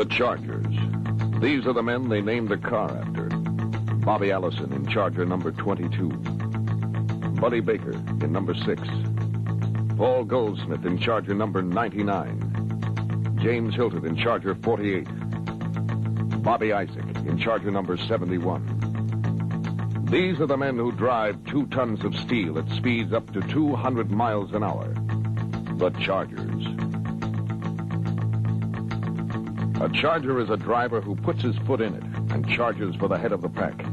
The Chargers. These are the men they named the car after. Bobby Allison in Charger number 22. Buddy Baker in number 6. Paul Goldsmith in Charger number 99. James Hilton in Charger 48. Bobby Isaac in Charger number 71. These are the men who drive 2 tons of steel at speeds up to 200 miles an hour. The Chargers. A Charger is a driver who puts his foot in it and charges for the head of the pack.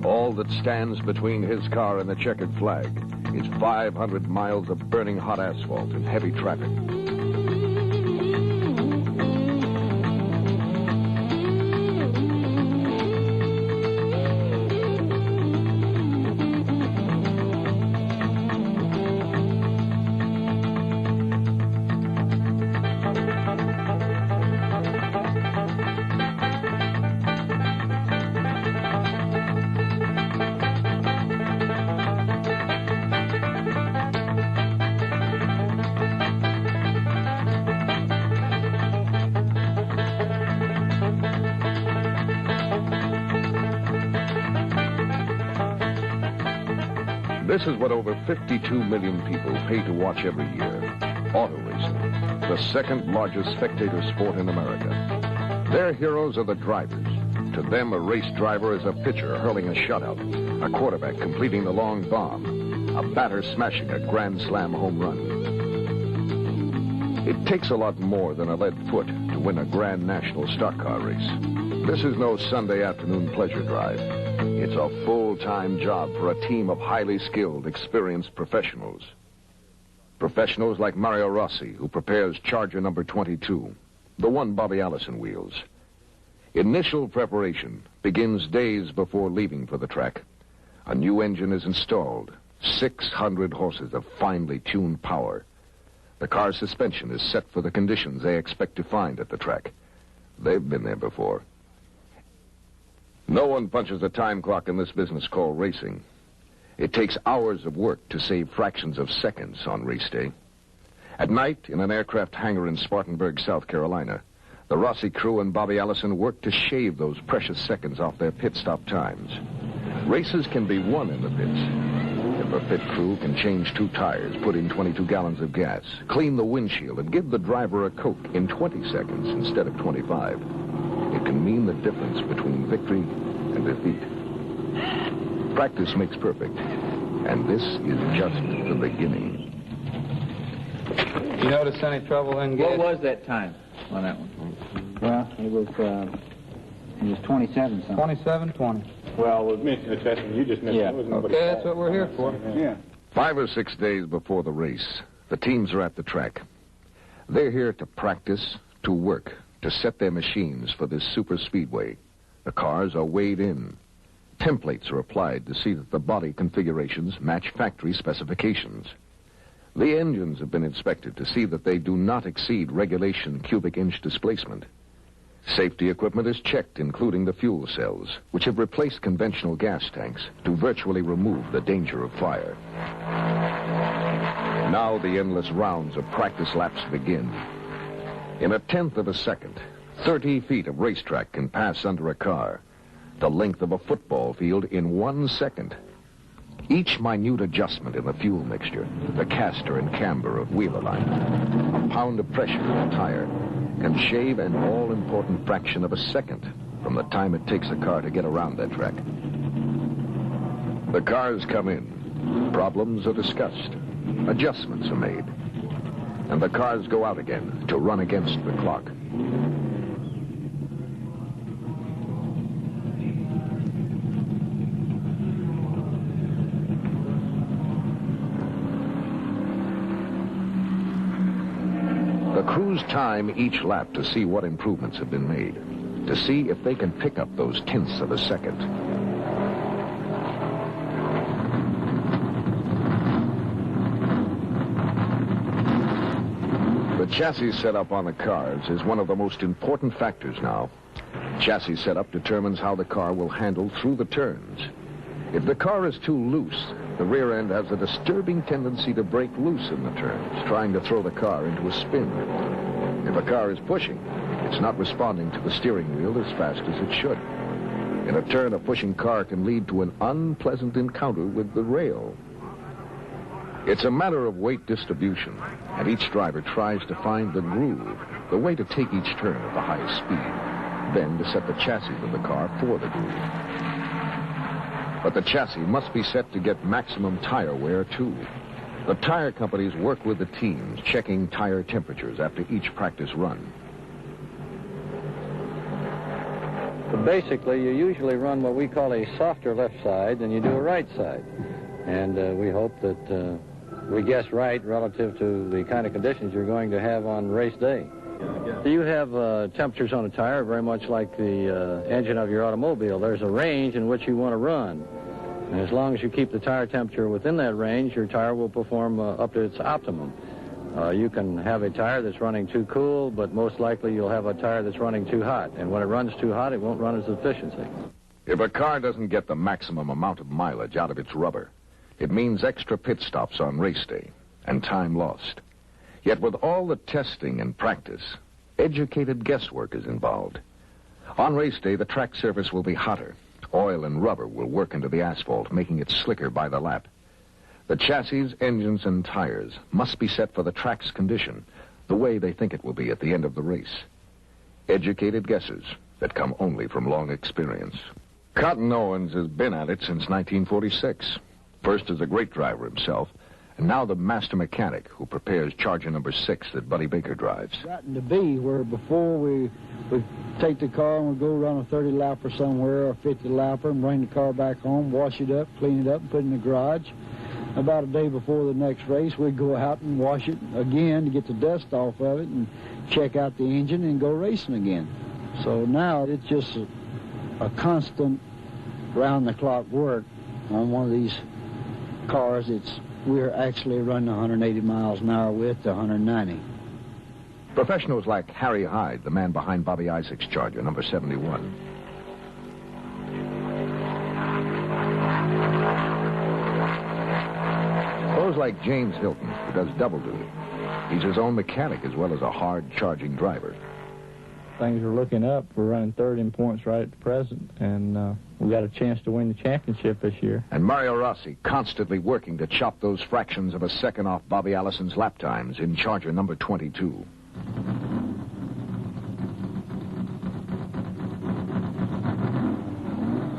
All that stands between his car and the checkered flag is 500 miles of burning hot asphalt and heavy traffic. This is what over 52 million people pay to watch every year. Auto racing, the second largest spectator sport in America. Their heroes are the drivers. To them, a race driver is a pitcher hurling a shutout, a quarterback completing the long bomb, a batter smashing a grand slam home run. It takes a lot more than a lead foot to win a grand national stock car race. This is no Sunday afternoon pleasure drive. It's a full-time job for a team of highly skilled, experienced professionals. Professionals like Mario Rossi, who prepares Charger number 22, the one Bobby Allison wheels. Initial preparation begins days before leaving for the track. A new engine is installed, 600 horses of finely tuned power. The car's suspension is set for the conditions they expect to find at the track. They've been there before. No one punches a time clock in this business called racing. It takes hours of work to save fractions of seconds on race day. At night, in an aircraft hangar in Spartanburg, South Carolina, the Rossi crew and Bobby Allison work to shave those precious seconds off their pit stop times. Races can be won in the pits. If a pit crew can change 2 tires, put in 22 gallons of gas, clean the windshield, and give the driver a Coke in 20 seconds instead of 25, it can mean the difference between victory and defeat. Practice makes perfect, and this is just the beginning. You notice any trouble in gas? What was that time on that one? Well, it was 27 something. 27:20. Well, with me testing, you just missed it. Okay, that's what we're here for. Yeah. 5 or 6 days before the race, the teams are at the track. They're here to practice, to work, to set their machines for this super speedway. The cars are weighed in. Templates are applied to see that the body configurations match factory specifications. The engines have been inspected to see that they do not exceed regulation cubic inch displacement. Safety equipment is checked, including the fuel cells, which have replaced conventional gas tanks to virtually remove the danger of fire. Now the endless rounds of practice laps begin. In a tenth of a second, 30 feet of racetrack can pass under a car, the length of a football field in 1 second. Each minute adjustment in the fuel mixture, the caster and camber of wheel alignment, a pound of pressure in a tire, can shave an all-important fraction of a second from the time it takes a car to get around that track. The cars come in, problems are discussed, adjustments are made, and the cars go out again to run against the clock. The crews time each lap to see what improvements have been made, to see if they can pick up those tenths of a second. The chassis setup on the cars is one of the most important factors now. Chassis setup determines how the car will handle through the turns. If the car is too loose, the rear end has a disturbing tendency to break loose in the turns, trying to throw the car into a spin. If a car is pushing, It's not responding to the steering wheel as fast as it should. In a turn, a pushing car can lead to an unpleasant encounter with the rail. It's a matter of weight distribution, and each driver tries to find the groove, the way to take each turn at the highest speed, then to set the chassis of the car for the groove. But the chassis must be set to get maximum tire wear, too. The tire companies work with the teams, checking tire temperatures after each practice run. But basically, you usually run what we call a softer left side than you do a right side. And we hope that we guess right relative to the kind of conditions you're going to have on race day. You have temperatures on a tire very much like the engine of your automobile. There's a range in which you want to run. And as long as you keep the tire temperature within that range, your tire will perform up to its optimum. You can have a tire that's running too cool, but most likely you'll have a tire that's running too hot. And when it runs too hot, it won't run as efficiently. If a car doesn't get the maximum amount of mileage out of its rubber, it means extra pit stops on race day and time lost. Yet with all the testing and practice, educated guesswork is involved. On race day, the track surface will be hotter. Oil and rubber will work into the asphalt, making it slicker by the lap. The chassis, engines, and tires must be set for the track's condition, the way they think it will be at the end of the race. Educated guesses that come only from long experience. Cotton Owens has been at it since 1946. First as a great driver himself, and now the master mechanic who prepares Charger number 6 that Buddy Baker drives. Gotten to be where before we take the car and we'd go run a 30 lapper somewhere or a 50 lapper and bring the car back home, wash it up, clean it up, and put it in the garage. About a day before the next race, we'd go out and wash it again to get the dust off of it and check out the engine and go racing again. So now it's just a constant round-the-clock work on one of these cars. We're actually running 180 miles an hour with to 190. Professionals like Harry Hyde, the man behind Bobby Isaac's Charger, number 71. Those like James Hilton, who does double duty. He's his own mechanic as well as a hard-charging driver. Things are looking up. We're running third in points right at the present, and we got a chance to win the championship this year. And Mario Rossi constantly working to chop those fractions of a second off Bobby Allison's lap times in Charger number 22.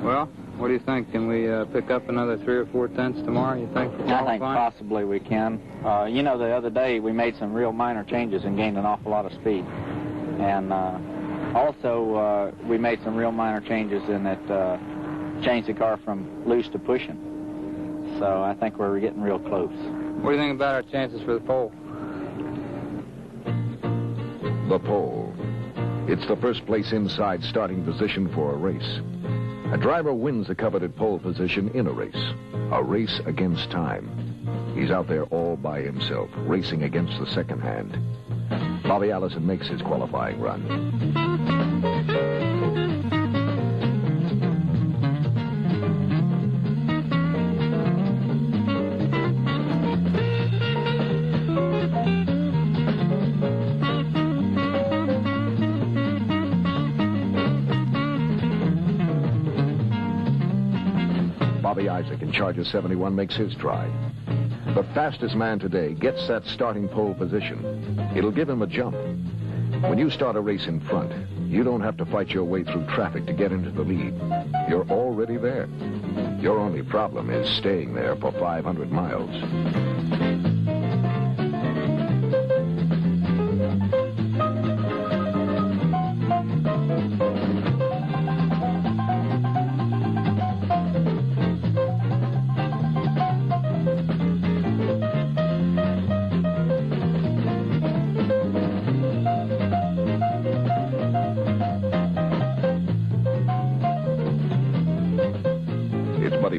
Well, what do you think? Can we pick up another 3 or 4 tenths tomorrow, you think? I think possibly we can. You know, the other day we made some real minor changes and gained an awful lot of speed. And also we made some real minor changes in that changed the car from loose to pushing. So I think we're getting real close. What do you think about our chances for the pole? The pole. It's the first place inside starting position for a race. A driver wins the coveted pole position in a race against time. He's out there all by himself, racing against the second hand. Bobby Allison makes his qualifying run. Bobby Isaac in Charger 71 makes his try. The fastest man today gets that starting pole position. It'll give him a jump. When you start a race in front, you don't have to fight your way through traffic to get into the lead. You're already there. Your only problem is staying there for 500 miles.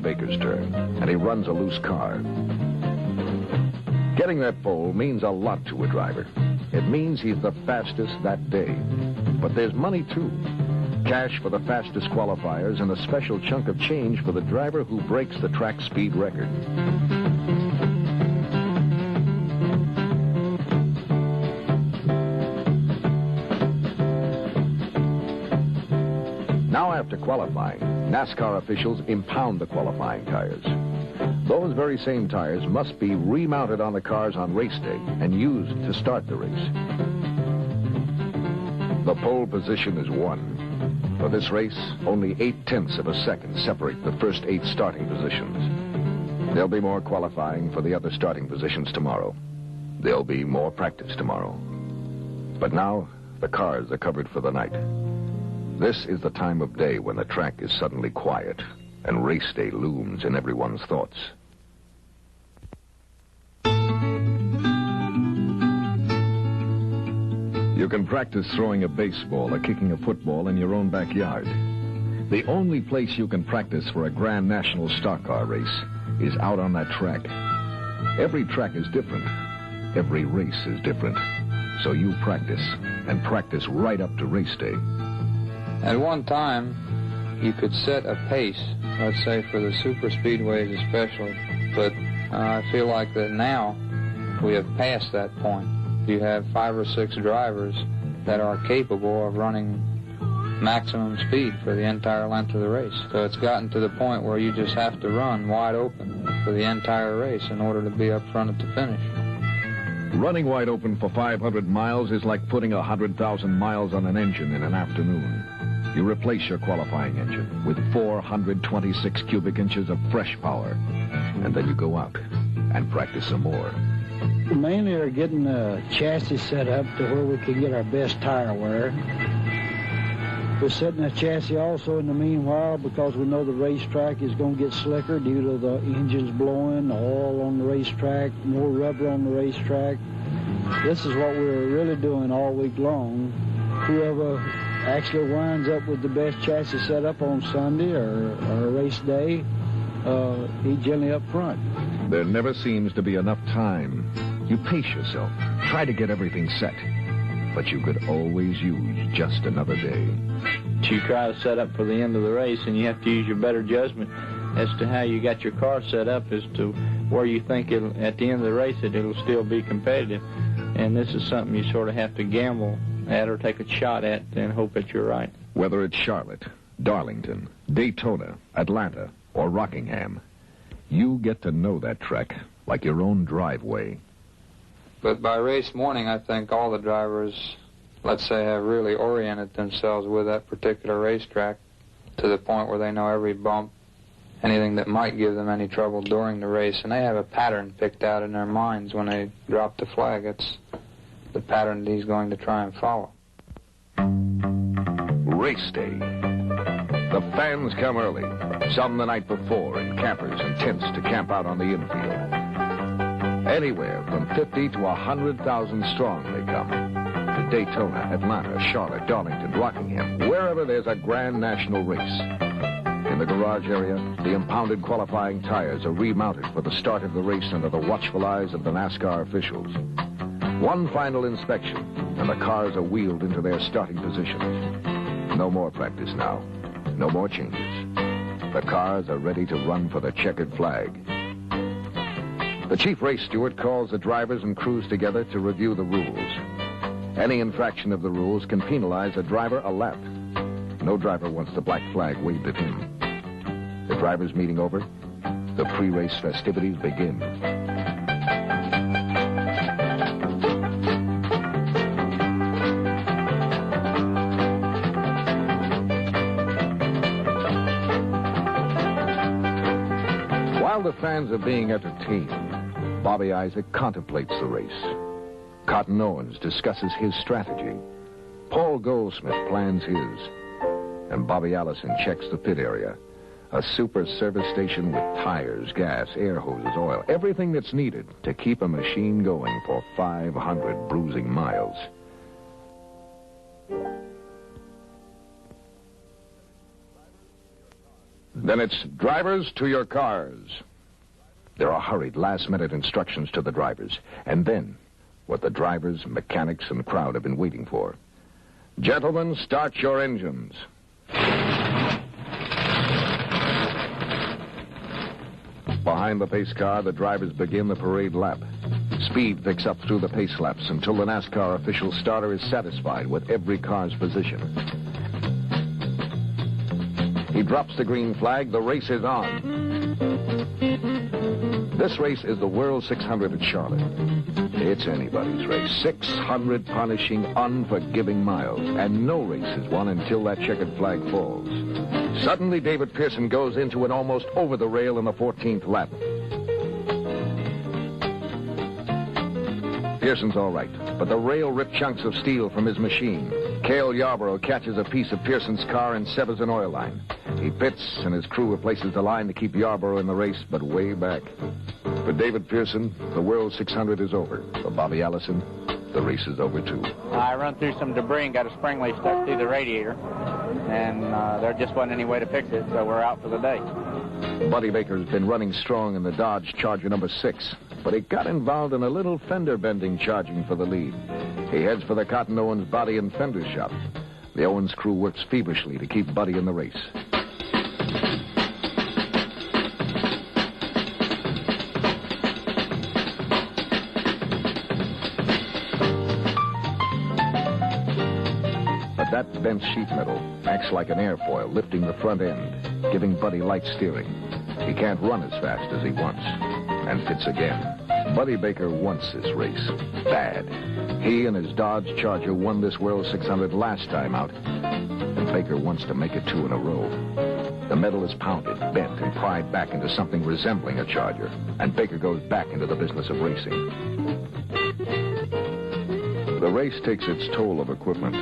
Baker's turn, and he runs a loose car. Getting that pole means a lot to a driver. It means he's the fastest that day. But there's money, too. Cash for the fastest qualifiers and a special chunk of change for the driver who breaks the track speed record. after qualifying, NASCAR officials impound the qualifying tires. Those very same tires must be remounted on the cars on race day and used to start the race. The pole position is won. For this race, only 0.8 of a second separate the first 8 starting positions. There'll be more qualifying for the other starting positions tomorrow. There'll be more practice tomorrow. But now, the cars are covered for the night. This is the time of day when the track is suddenly quiet and race day looms in everyone's thoughts. You can practice throwing a baseball or kicking a football in your own backyard. The only place you can practice for a Grand National stock car race is out on that track. Every track is different. Every race is different. So you practice, and practice right up to race day. At one time, you could set a pace, let's say for the super speedways especially, but I feel like that now we have passed that point. You have 5 or 6 drivers that are capable of running maximum speed for the entire length of the race. So it's gotten to the point where you just have to run wide open for the entire race in order to be up front at the finish. Running wide open for 500 miles is like putting 100,000 miles on an engine in an afternoon. You replace your qualifying engine with 426 cubic inches of fresh power, and then you go out and practice some more. We mainly are getting the chassis set up to where we can get our best tire wear. We're setting the chassis also in the meanwhile because we know the racetrack is going to get slicker due to the engines blowing, the oil on the racetrack, more rubber on the racetrack. This is what we're really doing all week long. Whoever actually winds up with the best chassis set up on Sunday or race day, he's generally up front. There never seems to be enough time. You pace yourself, try to get everything set, but you could always use just another day. You try to set up for the end of the race, and you have to use your better judgment as to how you got your car set up as to where you think at the end of the race it'll still be competitive. And this is something you sort of have to gamble at or take a shot at and hope that you're right. Whether it's Charlotte, Darlington, Daytona, Atlanta, or Rockingham, you get to know that track like your own driveway. But by race morning, I think all the drivers, let's say, have really oriented themselves with that particular racetrack to the point where they know every bump, anything that might give them any trouble during the race, and they have a pattern picked out in their minds when they drop the flag. It's the pattern that he's going to try and follow. Race day. The fans come early, some the night before in campers and tents to camp out on the infield. Anywhere from 50 to 100,000 strong they come. To Daytona, Atlanta, Charlotte, Darlington, Rockingham, wherever there's a Grand National race. In the garage area, the impounded qualifying tires are remounted for the start of the race under the watchful eyes of the NASCAR officials. One final inspection, and the cars are wheeled into their starting positions. No more practice now. No more changes. The cars are ready to run for the checkered flag. The chief race steward calls the drivers and crews together to review the rules. Any infraction of the rules can penalize a driver a lap. No driver wants the black flag waved at him. The drivers' meeting over, the pre-race festivities begin. While the fans are being entertained, Bobby Isaac contemplates the race. Cotton Owens discusses his strategy. Paul Goldsmith plans his. And Bobby Allison checks the pit area. A super service station with tires, gas, air hoses, oil, everything that's needed to keep a machine going for 500 bruising miles. Then it's drivers to your cars. There are hurried last-minute instructions to the drivers. And then, what the drivers, mechanics, and crowd have been waiting for. Gentlemen, start your engines. Behind the pace car, the drivers begin the parade lap. Speed picks up through the pace laps until the NASCAR official starter is satisfied with every car's position. He drops the green flag. The race is on. This race is the World 600 at Charlotte. It's anybody's race. 600 punishing, unforgiving miles. And no race is won until that checkered flag falls. Suddenly, David Pearson goes into and almost over the rail in the 14th lap. Pearson's all right, but the rail ripped chunks of steel from his machine. Cale Yarborough catches a piece of Pearson's car and severs an oil line. He pits, and his crew replaces the line to keep Yarborough in the race, but way back. For David Pearson, the World 600 is over. For Bobby Allison, the race is over, too. I run through some debris and got a spring leaf stuck through the radiator, and there just wasn't any way to fix it, so we're out for the day. Buddy Baker's been running strong in the Dodge Charger number 6, but he got involved in a little fender bending charging for the lead. He heads for the Cotton Owens body and fender shop. The Owens crew works feverishly to keep Buddy in the race. But that bent sheet metal acts like an airfoil, lifting the front end, giving Buddy light steering. He can't run as fast as he wants, and pits again. Buddy Baker wants this race bad. He and his Dodge Charger won this World 600 last time out, and Baker wants to make it 2 in a row. The metal is pounded, bent, and pried back into something resembling a Charger, and Baker goes back into the business of racing. The race takes its toll of equipment.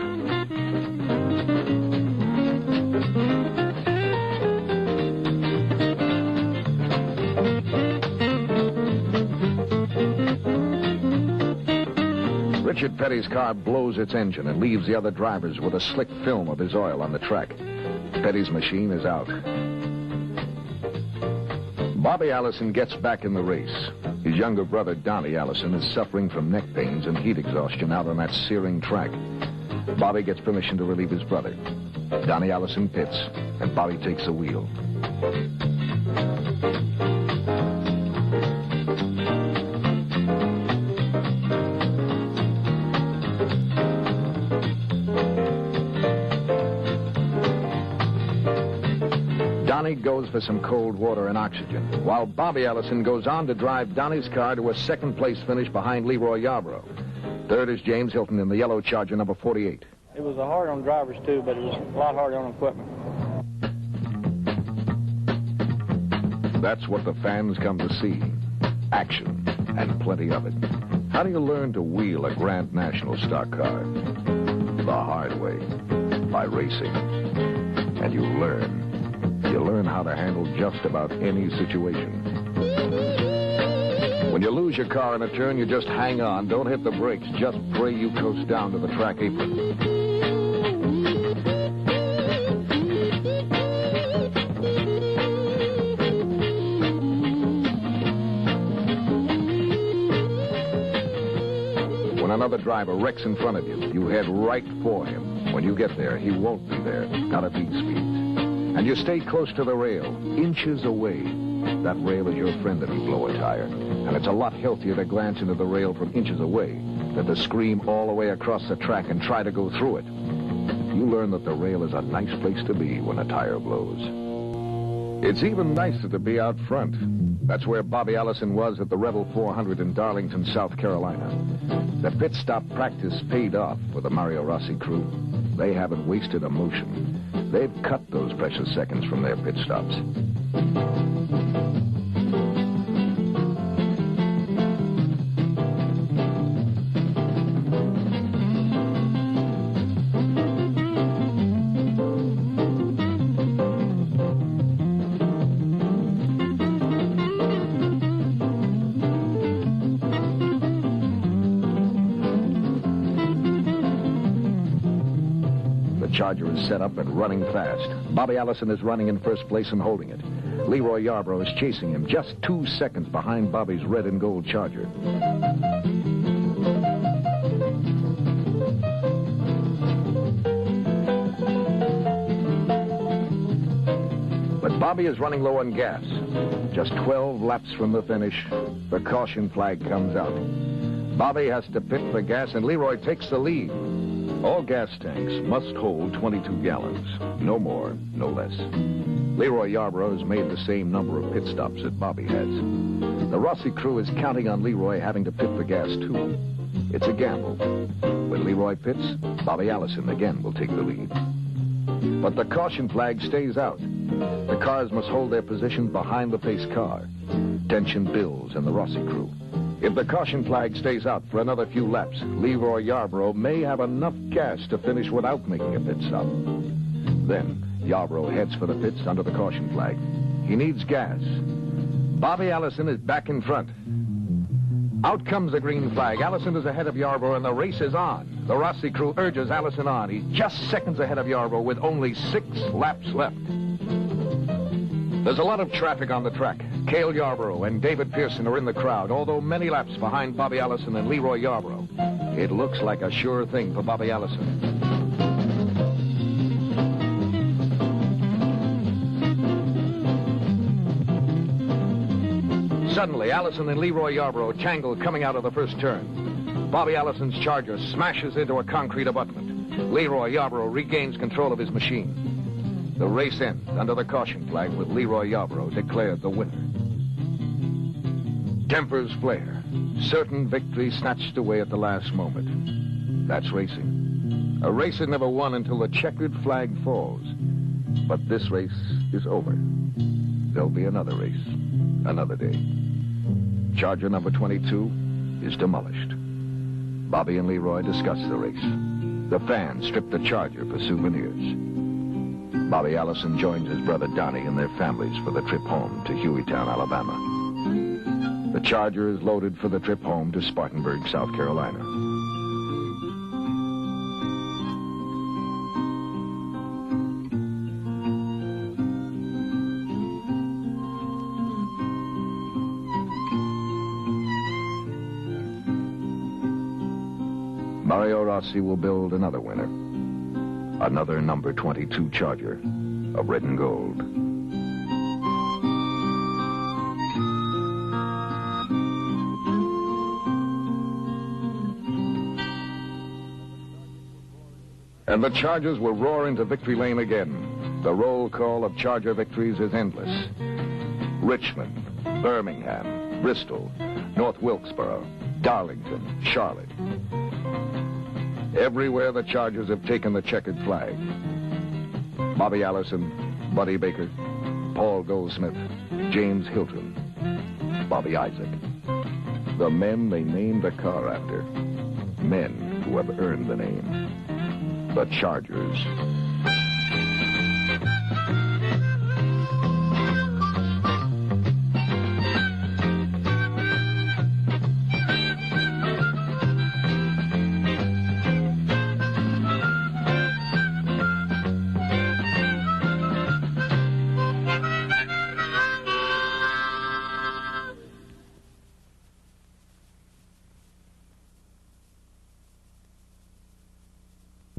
Richard Petty's car blows its engine and leaves the other drivers with a slick film of his oil on the track. Petty's machine is out. Bobby Allison gets back in the race. His younger brother, Donnie Allison, is suffering from neck pains and heat exhaustion out on that searing track. Bobby gets permission to relieve his brother. Donnie Allison pits, and Bobby takes the wheel. Donnie goes for some cold water and oxygen, while Bobby Allison goes on to drive Donnie's car to a second-place finish behind Leroy Yarborough. Third is James Hilton in the yellow Charger number 48. It was hard on drivers, too, but it was a lot harder on equipment. That's what the fans come to see. Action, and plenty of it. How do you learn to wheel a Grand National stock car? The hard way, by racing. And you learn. You learn how to handle just about any situation. When you lose your car in a turn, you just hang on. Don't hit the brakes. Just pray you coast down to the track apron. When another driver wrecks in front of you, you head right for him. When you get there, he won't be there, not at these speeds. And you stay close to the rail, inches away. That rail is your friend if you blow a tire. And it's a lot healthier to glance into the rail from inches away than to scream all the way across the track and try to go through it. You learn that the rail is a nice place to be when a tire blows. It's even nicer to be out front. That's where Bobby Allison was at the Rebel 400 in Darlington, South Carolina. The pit stop practice paid off for the Mario Rossi crew. They haven't wasted a motion. They've cut those precious seconds from their pit stops. Charger is set up and running fast. Bobby Allison is running in first place and holding it. Leroy Yarborough is chasing him, just 2 seconds behind Bobby's red and gold Charger. But Bobby is running low on gas. Just 12 laps from the finish, the caution flag comes out. Bobby has to pit for gas, and Leroy takes the lead. All gas tanks must hold 22 gallons. No more, no less. Leroy Yarborough has made the same number of pit stops that Bobby has. The Rossi crew is counting on Leroy having to pit for gas, too. It's a gamble. When Leroy pits, Bobby Allison again will take the lead. But the caution flag stays out. The cars must hold their position behind the pace car. Tension builds in the Rossi crew. If the caution flag stays out for another few laps, Leroy Yarborough may have enough gas to finish without making a pit stop. Then Yarborough heads for the pits under the caution flag. He needs gas. Bobby Allison is back in front. Out comes the green flag. Allison is ahead of Yarborough, and the race is on. The Rossi crew urges Allison on. He's just seconds ahead of Yarborough with only 6 laps left. There's a lot of traffic on the track. Cale Yarborough and David Pearson are in the crowd, although many laps behind Bobby Allison and Leroy Yarborough. It looks like a sure thing for Bobby Allison. Suddenly, Allison and Leroy Yarborough tangle coming out of the first turn. Bobby Allison's Charger smashes into a concrete abutment. Leroy Yarborough regains control of his machine. The race ends under the caution flag with Leroy Yarborough declared the winner. Tempers flare. Certain victory snatched away at the last moment. That's racing. A race is never won until the checkered flag falls. But this race is over. There'll be another race, another day. Charger number 22 is demolished. Bobby and Leroy discuss the race. The fans strip the Charger for souvenirs. Bobby Allison joins his brother Donnie and their families for the trip home to Hueytown, Alabama. The Charger is loaded for the trip home to Spartanburg, South Carolina. Mario Rossi will build another winner. Another number 22 Charger of red and gold. And the Chargers will roar into victory lane again. The roll call of Charger victories is endless. Richmond, Birmingham, Bristol, North Wilkesboro, Darlington, Charlotte. Everywhere the Chargers have taken the checkered flag. Bobby Allison, Buddy Baker, Paul Goldsmith, James Hilton, Bobby Isaac. The men they named the car after. Men who have earned the name. The Chargers